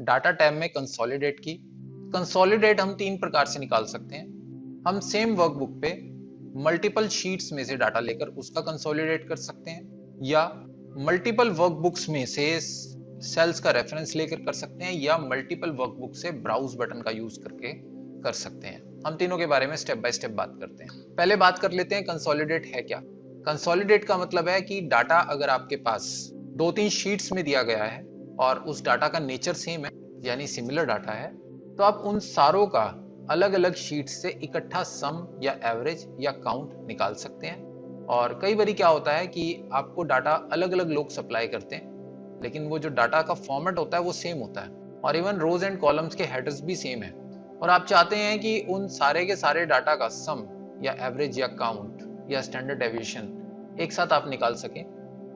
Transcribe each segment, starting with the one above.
Data tab में consolidate की। Consolidate हम तीन प्रकार से निकाल सकते हैं। हम सेम वर्कबुक पे मल्टीपल शीट्स में से डाटा लेकर उसका कंसोलिडेट कर सकते हैं, या मल्टीपल वर्कबुक्स में से सेल्स का रेफरेंस लेकर कर सकते हैं, या मल्टीपल वर्कबुक से ब्राउज बटन का यूज करके कर सकते हैं। हम तीनों के बारे में स्टेप बाय स्टेप बात करते हैं। पहले बात कर लेते हैं कंसोलिडेट है क्या। कंसोलिडेट का मतलब है कि डाटा अगर आपके पास 2-3 शीट्स में दिया गया है और उस डाटा का नेचर सेम है, यानी सिमिलर डाटा है, तो आप उन सारों का अलग अलग शीट्स से इकट्ठा सम या एवरेज या काउंट निकाल सकते हैं। और कई बारी क्या होता है कि आपको डाटा अलग अलग लोग सप्लाई करते हैं, लेकिन वो जो डाटा का फॉर्मेट होता है वो सेम होता है, और इवन रोज एंड कॉलम्स के हेडर्स भी सेम है, और आप चाहते हैं कि उन सारे के सारे डाटा का सम या एवरेज या काउंट या स्टैंडर्ड डेविएशन एक साथ आप निकाल सकें,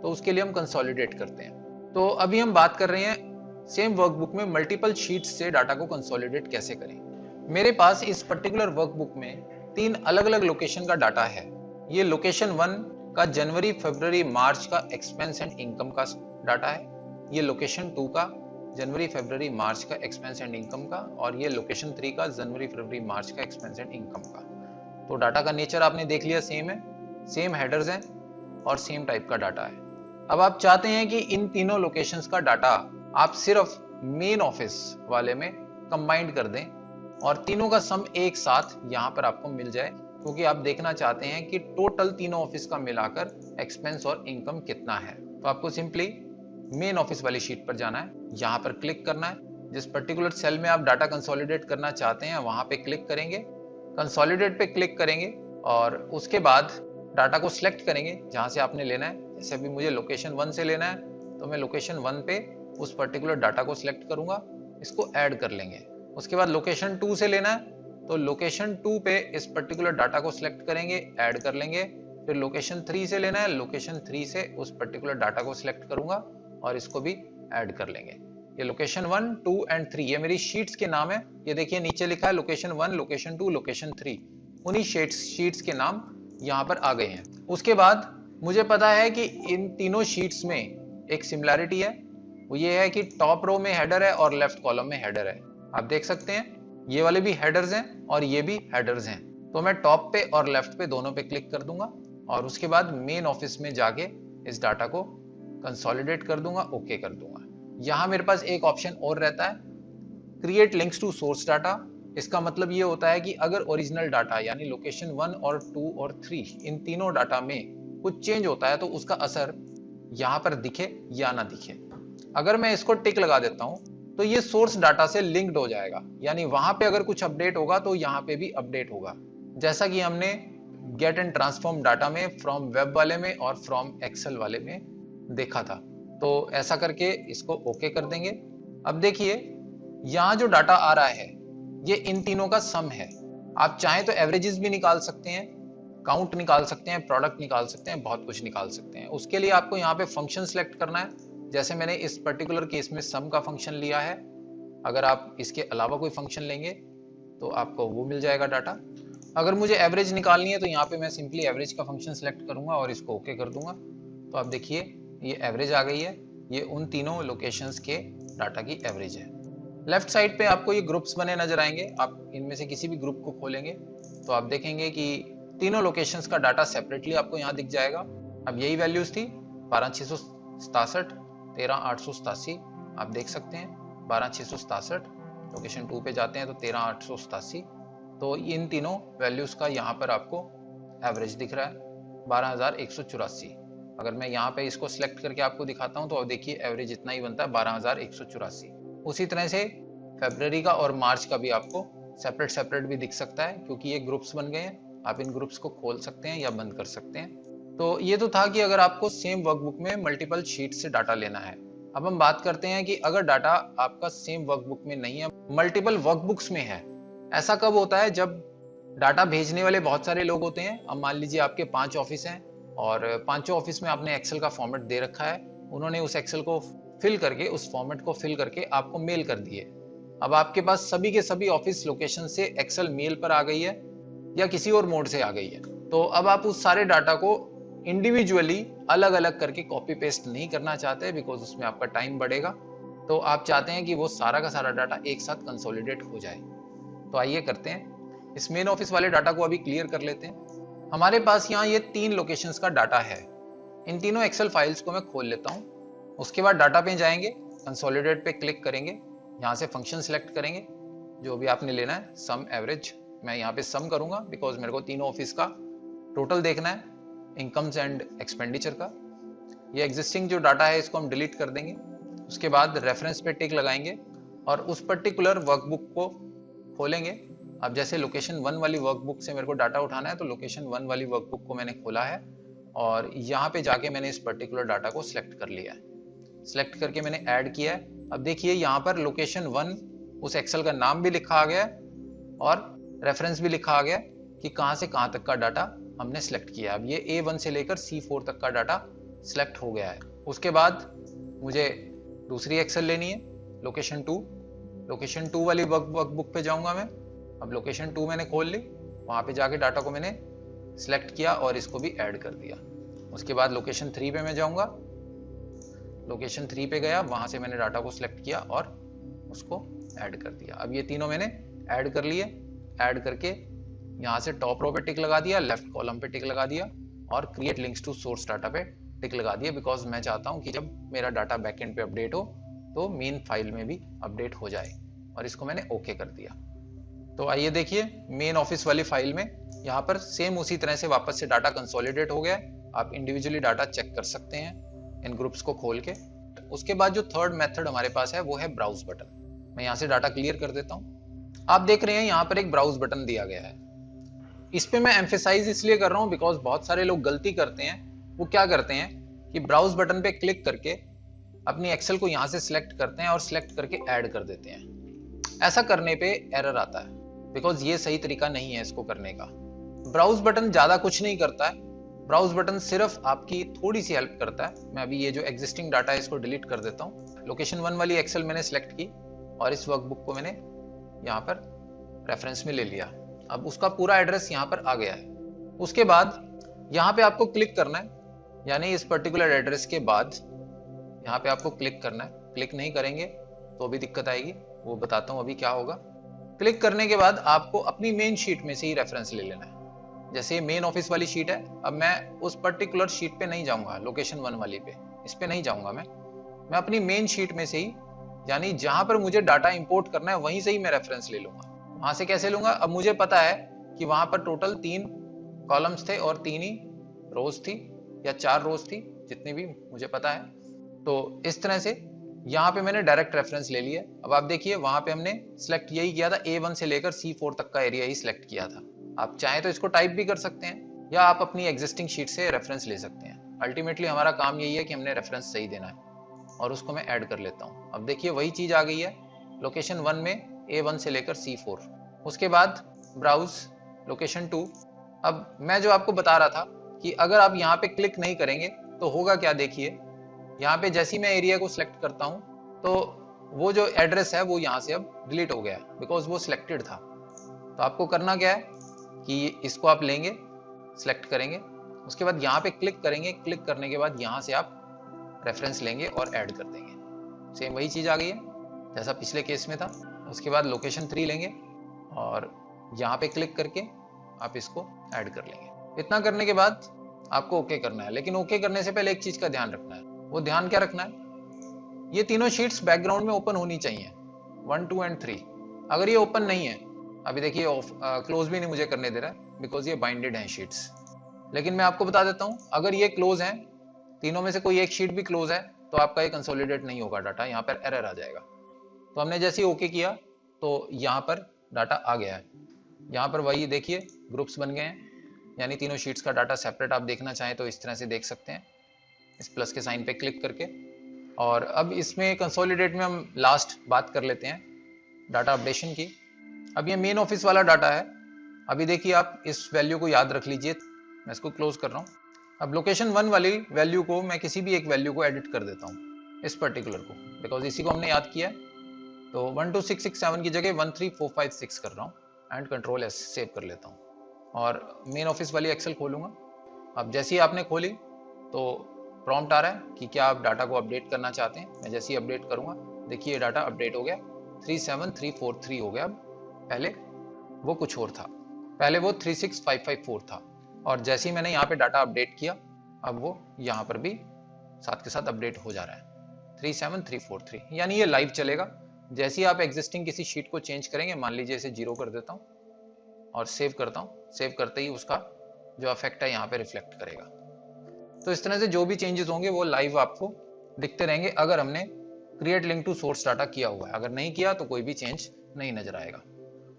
तो उसके लिए हम कंसोलिडेट करते हैं। तो अभी हम बात कर रहे हैं सेम वर्कबुक में मल्टीपल शीट्स से डाटा को कंसोलिडेट कैसे करें। मेरे पास इस पर्टिकुलर वर्कबुक में 3 अलग अलग लोकेशन का डाटा है। ये लोकेशन 1 का जनवरी फरवरी मार्च का एक्सपेंस एंड इनकम का डाटा है, ये लोकेशन 2 का जनवरी फरवरी मार्च का एक्सपेंस एंड इनकम का, और ये लोकेशन 3 का जनवरी फरवरी मार्च का एक्सपेंस एंड इनकम का। तो डाटा का नेचर आपने देख लिया, सेम है, सेम हेडर्स हैं और सेम टाइप का डाटा है। अब आप चाहते हैं कि इन तीनों लोकेशंस का डाटा आप सिर्फ मेन ऑफिस वाले में कंबाइंड कर दें और तीनों का सम एक साथ यहां पर आपको मिल जाए, क्योंकि आप देखना चाहते हैं कि टोटल तीनों ऑफिस का मिलाकर एक्सपेंस और इनकम कितना है। तो आपको सिंपली मेन ऑफिस वाली शीट पर जाना है, यहां पर क्लिक करना है, जिस पर्टिकुलर सेल में आप डाटा कंसोलिडेट करना चाहते हैं वहां पे क्लिक करेंगे, कंसोलिडेट पे क्लिक करेंगे और उसके बाद डाटा को सिलेक्ट करेंगे जहां से आपने लेना है। जैसे अभी मुझे लोकेशन 1 से लेना है, तो मैं लोकेशन 1 पे उस पर्टिकुलर डाटा को सिलेक्ट करूंगा, इसको ऐड कर लेंगे। उसके बाद लोकेशन 2 से लेना है, तो लोकेशन 2 पे इस पर्टिकुलर डाटा को सिलेक्ट करेंगे, ऐड कर लेंगे। फिर लोकेशन 3 से लेना है, लोकेशन 3 से उस पर्टिकुलर डाटा को सिलेक्ट करूंगा और इसको भी ऐड कर लेंगे। ये लोकेशन 1, 2 एंड 3 ये मेरी शीट्स के नाम है। ये देखिए नीचे लिखा है लोकेशन 1, लोकेशन 2, लोकेशन 3, उन्हीं शीट्स के नाम यहाँ पर आ गए हैं। उसके बाद मुझे पता है कि इन तीनों शीट्स में एक सिमिलैरिटी है, वो ये है कि टॉप रो में हेडर है और लेफ्ट कॉलम में हेडर है। आप देख सकते हैं ये वाले भी हेडर्स हैं और ये भी हेडर्स हैं। तो मैं टॉप पे और लेफ्ट पे दोनों पे क्लिक कर दूंगा और उसके बाद मेन ऑफिस में जाके इस डाटा को कंसोलिडेट कर दूंगा, ओके कर दूंगा। यहाँ मेरे पास एक ऑप्शन और रहता है, create links to source data. इसका मतलब ये होता है कि अगर ओरिजिनल डाटा यानी लोकेशन 1 और 2 और 3 इन तीनों डाटा में कुछ चेंज होता है तो उसका असर यहाँ पर दिखे या ना दिखे। अगर मैं इसको टिक लगा देता हूं तो ये सोर्स डाटा से लिंक्ड हो जाएगा, यानी वहां पे अगर कुछ अपडेट होगा तो यहाँ पे भी अपडेट होगा, जैसा कि हमने गेट एंड ट्रांसफॉर्म डाटा में फ्रॉम वेब वाले में और फ्रॉम एक्सेल वाले में देखा था। तो ऐसा करके इसको ओके कर देंगे। अब देखिए यहाँ जो डाटा आ रहा है ये इन तीनों का सम है। आप चाहें तो एवरेजेस भी निकाल सकते हैं, काउंट निकाल सकते हैं, प्रोडक्ट निकाल सकते हैं, बहुत कुछ निकाल सकते हैं। उसके लिए आपको यहाँ पे फंक्शन सेलेक्ट करना है, जैसे मैंने इस पर्टिकुलर केस में सम का फंक्शन लिया है। अगर आप इसके अलावा कोई फंक्शन लेंगे तो आपको वो मिल जाएगा डाटा। अगर मुझे एवरेज निकालनी है तो यहाँ पे मैं सिंपली एवरेज का फंक्शन सेलेक्ट करूंगा और इसको ओके कर दूंगा। तो आप देखिए ये एवरेज आ गई है, ये उन तीनों लोकेशंस के डाटा की एवरेज है। लेफ्ट साइड पे आपको ये ग्रुप्स बने नजर आएंगे, आप इनमें से किसी भी ग्रुप को खोलेंगे तो आप देखेंगे कि तीनों लोकेशंस का डाटा सेपरेटली आपको यहाँ दिख जाएगा। अब यही वैल्यूज थी 12667, 13887, आप देख सकते हैं 12667। लोकेशन 2 पे जाते हैं तो 13887। तो इन तीनों वैल्यूज का यहाँ पर आपको एवरेज दिख रहा है 12184। अगर मैं यहाँ पे इसको सिलेक्ट करके आपको दिखाता हूँ तो अब देखिए एवरेज इतना ही बनता है 12184। उसी तरह से फरवरी का और मार्च का भी आपको सेपरेट भी दिख सकता है, क्योंकि ये ग्रुप्स बन गए हैं। आप इन ग्रुप्स को खोल सकते हैं या बंद कर सकते हैं। तो ये तो था कि अगर आपको सेम वर्कबुक में मल्टीपल शीट से डाटा लेना है। अब हम बात करते हैं कि अगर डाटा आपका सेम वर्कबुक में नहीं है, मल्टीपल वर्कबुक्स में है। ऐसा कब होता है? जब डाटा भेजने वाले बहुत सारे लोग होते हैं। अब मान लीजिए आपके 5 ऑफिस हैं और 5 ऑफिस में आपने एक्सेल का फॉर्मेट दे रखा है। उन्होंने उस एक्सेल को फिल करके, उस फॉर्मेट को फिल करके आपको मेल कर दिए। अब आपके पास सभी के सभी ऑफिस लोकेशन से एक्सेल मेल पर आ गई है या किसी और मोड से आ गई है। तो अब आप उस सारे डाटा को इंडिविजुअली अलग अलग करके कॉपी पेस्ट नहीं करना चाहते, बिकॉज उसमें आपका टाइम बढ़ेगा। तो आप चाहते हैं कि वो सारा का सारा डाटा एक साथ कंसोलिडेट हो जाए। तो आइए करते हैं, इस मेन ऑफिस वाले डाटा को अभी क्लियर कर लेते हैं। हमारे पास यहाँ ये 3 लोकेशंस का डाटा है। इन तीनों एक्सेल फाइल्स को मैं खोल लेता हूँ। उसके बाद डाटा पे जाएंगे, कंसोलिडेट पे क्लिक करेंगे, यहाँ से फंक्शन सेलेक्ट करेंगे जो भी आपने लेना है, सम एवरेज। मैं यहाँ पे सम करूंगा बिकॉज मेरे को तीनों ऑफिस का टोटल देखना है, इनकम्स एंड एक्सपेंडिचर का। ये एग्जिस्टिंग जो डाटा है इसको हम डिलीट कर देंगे। उसके बाद रेफरेंस पे टिक लगाएंगे और उस पर्टिकुलर वर्कबुक को खोलेंगे। अब जैसे लोकेशन 1 वाली वर्कबुक से मेरे को डाटा उठाना है, तो लोकेशन 1 वाली वर्कबुक को मैंने खोला है और यहाँ पे जाके मैंने इस पर्टिकुलर डाटा को सिलेक्ट कर लिया है। सिलेक्ट करके मैंने ऐड किया है। अब देखिए यहाँ पर लोकेशन 1 उस एक्सेल का नाम भी लिखा आ गया और रेफरेंस भी लिखा आ गया कि कहाँ से कहाँ तक का डाटा हमने सिलेक्ट किया। अब ये A1 से लेकर C4 तक का डाटा सिलेक्ट हो गया है। उसके बाद मुझे दूसरी एक्सेल लेनी है, लोकेशन 2। लोकेशन 2 वाली वर्कबुक पे जाऊंगा मैं। अब लोकेशन 2 मैंने खोल ली, वहां पे जाके डाटा को मैंने सिलेक्ट किया और इसको भी ऐड कर दिया। उसके बाद लोकेशन 3 पे मैं जाऊंगा। लोकेशन 3 पे गया, वहां से मैंने डाटा को सिलेक्ट किया और उसको ऐड कर दिया। अब ये तीनों मैंने ऐड कर लिए। ऐड करके यहाँ से टॉप रो पे टिक लगा दिया, लेफ्ट कॉलम पे टिक लगा दिया और create links to source data पे टिक लगा दिया, बिकॉज मैं चाहता हूँ कि जब मेरा डाटा बैकएंड पे अपडेट हो तो मेन फाइल में भी अपडेट हो जाए। और इसको मैंने ओके कर दिया। तो आइए देखिए मेन ऑफिस वाली फाइल में यहाँ पर सेम उसी तरह से वापस से डाटा कंसोलिडेट हो गया। आप इंडिविजुअली डाटा चेक कर सकते हैं इन ग्रुप्स को खोल के। उसके बाद जो थर्ड मेथड हमारे पास है वो है ब्राउज बटन। मैं यहाँ से डाटा क्लियर कर देता हूँ। आप देख रहे हैं यहाँ पर एक ब्राउज बटन दिया गया है। इस पे मैं एम्फेसाइज इसलिए कर रहा हूँ बिकॉज बहुत सारे लोग गलती करते हैं। वो क्या करते हैं कि ब्राउज बटन पे क्लिक करके अपनी एक्सेल को यहाँ से सिलेक्ट करते हैं और सिलेक्ट करके ऐड कर देते हैं। ऐसा करने पे एरर आता है बिकॉज ये सही तरीका नहीं है इसको करने का। ब्राउज बटन ज्यादा कुछ नहीं करता है। ब्राउज बटन सिर्फ आपकी थोड़ी सी हेल्प करता है। मैं अभी ये जो एग्जिस्टिंग डाटा है इसको डिलीट कर देता हूँ। लोकेशन 1 वाली एक्सेल मैंने सिलेक्ट की और इस वर्कबुक को मैंने यहाँ पर रेफरेंस में ले लिया। अब उसका पूरा एड्रेस यहाँ पर आ गया है। उसके बाद यहाँ पे आपको क्लिक करना है, यानी इस पर्टिकुलर एड्रेस के बाद यहाँ पे आपको क्लिक करना है। क्लिक नहीं करेंगे तो भी दिक्कत आएगी, वो बताता हूँ अभी क्या होगा। क्लिक करने के बाद आपको अपनी मेन शीट में से ही रेफरेंस ले लेना है। जैसे ये मेन ऑफिस वाली शीट है, अब मैं उस पर्टिकुलर शीट पे नहीं जाऊंगा, लोकेशन 1 वाली पे, इस पे नहीं जाऊंगा मैं अपनी मेन शीट में से ही, यानी जहां पर मुझे डाटा इंपोर्ट करना है वहीं से ही मैं रेफरेंस ले लूंगा। वहां से कैसे लूंगा? अब मुझे पता है कि वहां पर टोटल 3 कॉलम्स थे और 3 ही रोज थी या 4 रोज थी, जितनी भी मुझे पता है। तो इस तरह से यहाँ पे मैंने डायरेक्ट रेफरेंस ले लिया। अब आप देखिए वहां पे हमने सिलेक्ट यही किया था, A1 से लेकर C4 तक का एरिया ही सिलेक्ट किया था। आप चाहें तो इसको टाइप भी कर सकते हैं या आप अपनी एग्जिस्टिंग शीट से रेफरेंस ले सकते हैं। अल्टीमेटली हमारा काम यही है कि हमने रेफरेंस सही देना है और उसको मैं ऐड कर लेता हूँ। अब देखिए वही चीज आ गई है लोकेशन 1 में A1 से लेकर C4। उसके बाद ब्राउज लोकेशन 2। अब मैं जो आपको बता रहा था कि अगर आप यहाँ पे क्लिक नहीं करेंगे तो होगा क्या, देखिए यहाँ पे जैसे ही मैं एरिया को सिलेक्ट करता हूँ तो वो जो एड्रेस है वो यहाँ से अब डिलीट हो गया बिकॉज वो सिलेक्टेड था। तो आपको करना क्या है कि इसको आप लेंगे, सिलेक्ट करेंगे, उसके बाद यहाँ पे क्लिक करेंगे। क्लिक करने के बाद यहाँ से आप रेफरेंस लेंगे और ऐड कर देंगे। सेम वही चीज आ गई है जैसा पिछले केस में था। उसके बाद लोकेशन 3 लेंगे और यहाँ पे क्लिक करके आप इसको ऐड कर लेंगे। इतना करने के बाद आपको ओके करना है। लेकिन ओके करने से पहले एक चीज का ध्यान रखना है। वो ध्यान क्या रखना है? ये तीनों शीट्स बैकग्राउंड में ओपन होनी चाहिए, 1, 2 एंड 3। अगर ये ओपन नहीं है, अभी देखिए क्लोज भी नहीं मुझे करने दे रहा है बिकॉज ये बाइंडेड हैं शीट्स। लेकिन मैं आपको बता देता हूँ अगर ये क्लोज है, तीनों में से कोई एक शीट भी क्लोज है, तो आपका ये कंसोलिडेट नहीं होगा डाटा, यहाँ पर एरर आ जाएगा। तो हमने जैसे ही ओके किया तो यहाँ पर डाटा आ गया है। यहाँ पर वही देखिए ग्रुप्स बन गए हैं, यानी तीनों शीट्स का डाटा सेपरेट आप देखना चाहें तो इस तरह से देख सकते हैं, इस प्लस के साइन पे क्लिक करके। और अब इसमें कंसोलिडेट में हम लास्ट बात कर लेते हैं डाटा अपडेशन की। अब ये मेन ऑफिस वाला डाटा है। अभी देखिए आप इस वैल्यू को याद रख लीजिए। मैं इसको क्लोज कर रहा हूँ। अब लोकेशन 1 वाली वैल्यू को मैं किसी भी एक वैल्यू को एडिट कर देता हूँ, इस पर्टिकुलर को, बिकॉज इसी को हमने याद किया है। तो 12667 की जगह 13456 कर रहा हूँ एंड कंट्रोल एस सेव कर लेता हूँ और मेन ऑफिस वाली एक्सेल खोलूंगा। अब जैसे ही आपने खोली तो प्रॉम्प्ट आ रहा है कि क्या आप डाटा को अपडेट करना चाहते हैं। मैं जैसे ही अपडेट करूंगा देखिए ये डाटा अपडेट हो गया, 37343 हो गया। अब पहले वो कुछ और था, पहले वो 36554 था, और जैसे ही मैंने यहाँ पे डाटा अपडेट किया अब वो यहाँ पर भी साथ के साथ अपडेट हो जा रहा है 37343, यानी ये लाइव चलेगा। जैसे ही आप एग्जिस्टिंग किसी शीट को चेंज करेंगे, मान लीजिए इसे 0 कर देता हूँ और सेव करता हूँ, सेव करते ही उसका जो इफेक्ट है यहाँ पे रिफ्लेक्ट करेगा। तो इस तरह से जो भी चेंजेस होंगे वो लाइव आपको दिखते रहेंगे अगर हमने create link to source data किया हुआ है। अगर नहीं किया तो कोई भी चेंज नहीं नजर आएगा।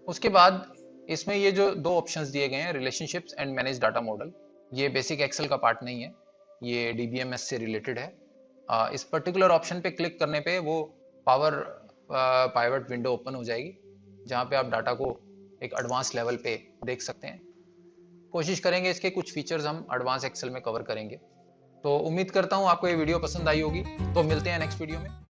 उसके बाद इसमें ये जो दो ऑप्शंस दिए गए हैं, relationships and manage data model, ये बेसिक एक्सेल का पार्ट नहीं है, ये डीबीएमएस से रिलेटेड है। इस पर्टिकुलर ऑप्शन पे क्लिक करने पे वो पावर पाइवट विंडो ओपन हो जाएगी, जहाँ पे आप डाटा को एक एडवांस लेवल पे देख सकते हैं। कोशिश करेंगे इसके कुछ फीचर्स हम एडवांस एक्सेल में कवर करेंगे। तो उम्मीद करता हूँ आपको ये वीडियो पसंद आई होगी। तो मिलते हैं नेक्स्ट वीडियो में।